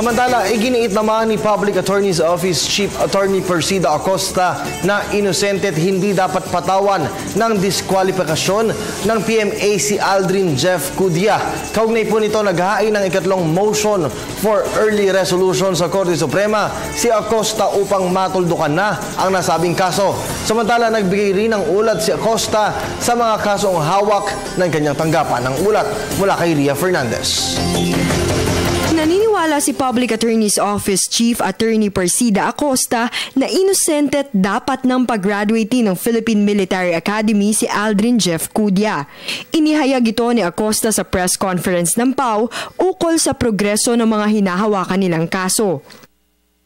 Samantala, iginiit naman ni Public Attorney's Office Chief Attorney Persida Acosta na inosente at hindi dapat patawan ng diskwalifikasyon ng PMA si Aldrin Jeff Cudya. Kaugnay po nito, naghain ng ikatlong motion for early resolution sa Korte Suprema si Acosta upang matuldukan na ang nasabing kaso. Samantala, nagbigay rin ng ulat si Acosta sa mga kasong hawak ng kanyang tanggapan ng ulat mula kay Ria Fernandez. Naniniwala si Public Attorney's Office Chief Attorney Persida Acosta na inosente at dapat nang pag-graduate ng Philippine Military Academy si Aldrin Jeff Cudya. Inihayag ito ni Acosta sa press conference ng PAO ukol sa progreso ng mga hinahawakan nilang kaso.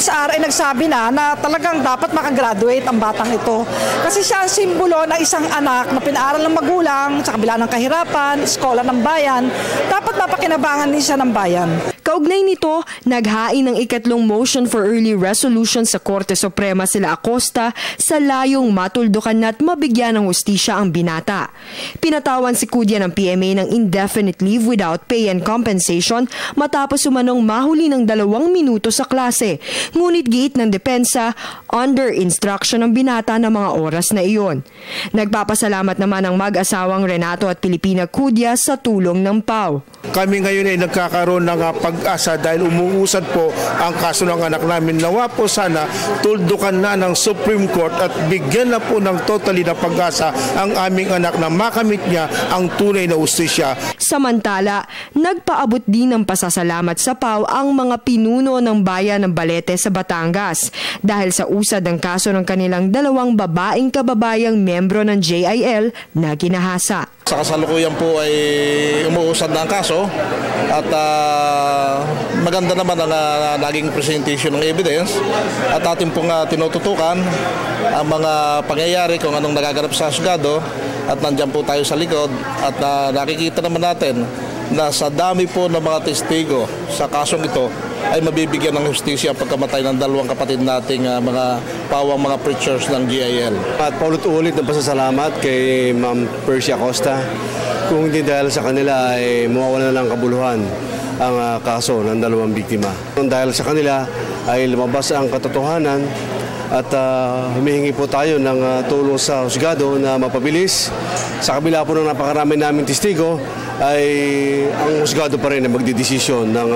Sa RA nagsabi na talagang dapat makagraduate ang batang ito. Kasi siya ang simbolo ng isang anak na pinaaral ng magulang sa kabila ng kahirapan, eskola ng bayan. Dapat mapakinabangan din siya ng bayan. Kaugnay nito, naghain ng ikatlong motion for early resolution sa Korte Suprema sila Acosta sa layong matuldukan na at mabigyan ng hustisya ang binata. Pinatawan si Cudya ng PMA ng indefinite leave without pay and compensation matapos umanong mahuli ng 2 minuto sa klase. Ngunit giit ng depensa, under instruction ng binata ng mga oras na iyon. Nagpapasalamat naman ang mag-asawang Renato at Pilipina Cudya sa tulong ng PAO. Kami ngayon ay nagkakaroon ng pag-asa dahil umuusad po ang kaso ng anak namin. Nawa po sana tuldukan na ng Supreme Court at bigyan na po ng totally na pag-asa ang aming anak na makamit niya ang tunay na hustisya. Samantala, nagpaabot din ng pasasalamat sa PAO ang mga pinuno ng bayan ng Balete sa Batangas dahil sa usad ng kaso ng kanilang 2 babaeng kababayang membro ng JIL na ginahasa. Sa kasalukuyan po ay umuusad na ang kaso at maganda naman ang naging presentation ng evidence at ating pong tinututukan ang mga pangyayari kung anong nagaganap sa husgado at nandiyan po tayo sa likod at nakikita naman natin na sa dami po ng mga testigo sa kasong ito ay mabibigyan ng hustisya ang pagkamatay ng 2 kapatid nating mga pawang mga preachers ng GIL. At paulit-ulit ng pasasalamat kay Ma'am Persia Acosta. Kung hindi dahil sa kanila ay mawawala ng kabuluhan ang kaso ng 2 biktima. Dahil sa kanila ay lumabas ang katotohanan at humihingi po tayo ng tulong sa husgado na mapabilis. Sa kabila po ng napakarami naming testigo, ay ang husgado pa rin na magdidesisyon ng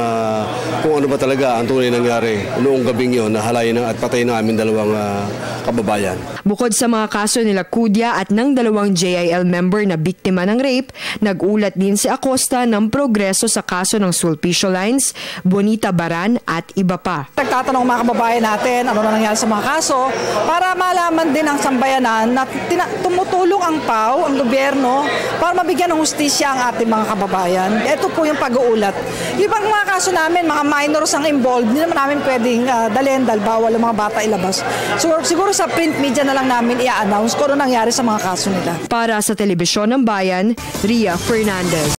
kung ano ba talaga ang tunay nangyari noong gabing yun na halayin at patay ng aming 2 kababayan. Bukod sa mga kaso nila Cudya at ng 2 JIL member na biktima ng rape, nag-ulat din si Acosta ng progreso sa kaso ng Sulpicio Lines, Bonita Baran at iba pa. Nagtatanong mga kababayan natin ano na nangyari sa mga kaso para malaman din ang sambayanan na tumutulong ang PAO, ang gobyerno, para mabigyan ng hustisya ang ating mga kababayan. Ito po yung pag-uulat. Yung mga kaso namin, mga minors ang involved, hindi naman namin pwedeng dalhin dahil bawal ang mga bata ilabas. So, siguro sa print media na lang namin i-announce kung ano nangyari sa mga kaso nila. Para sa Telebisyon ng Bayan, Ria Fernandez.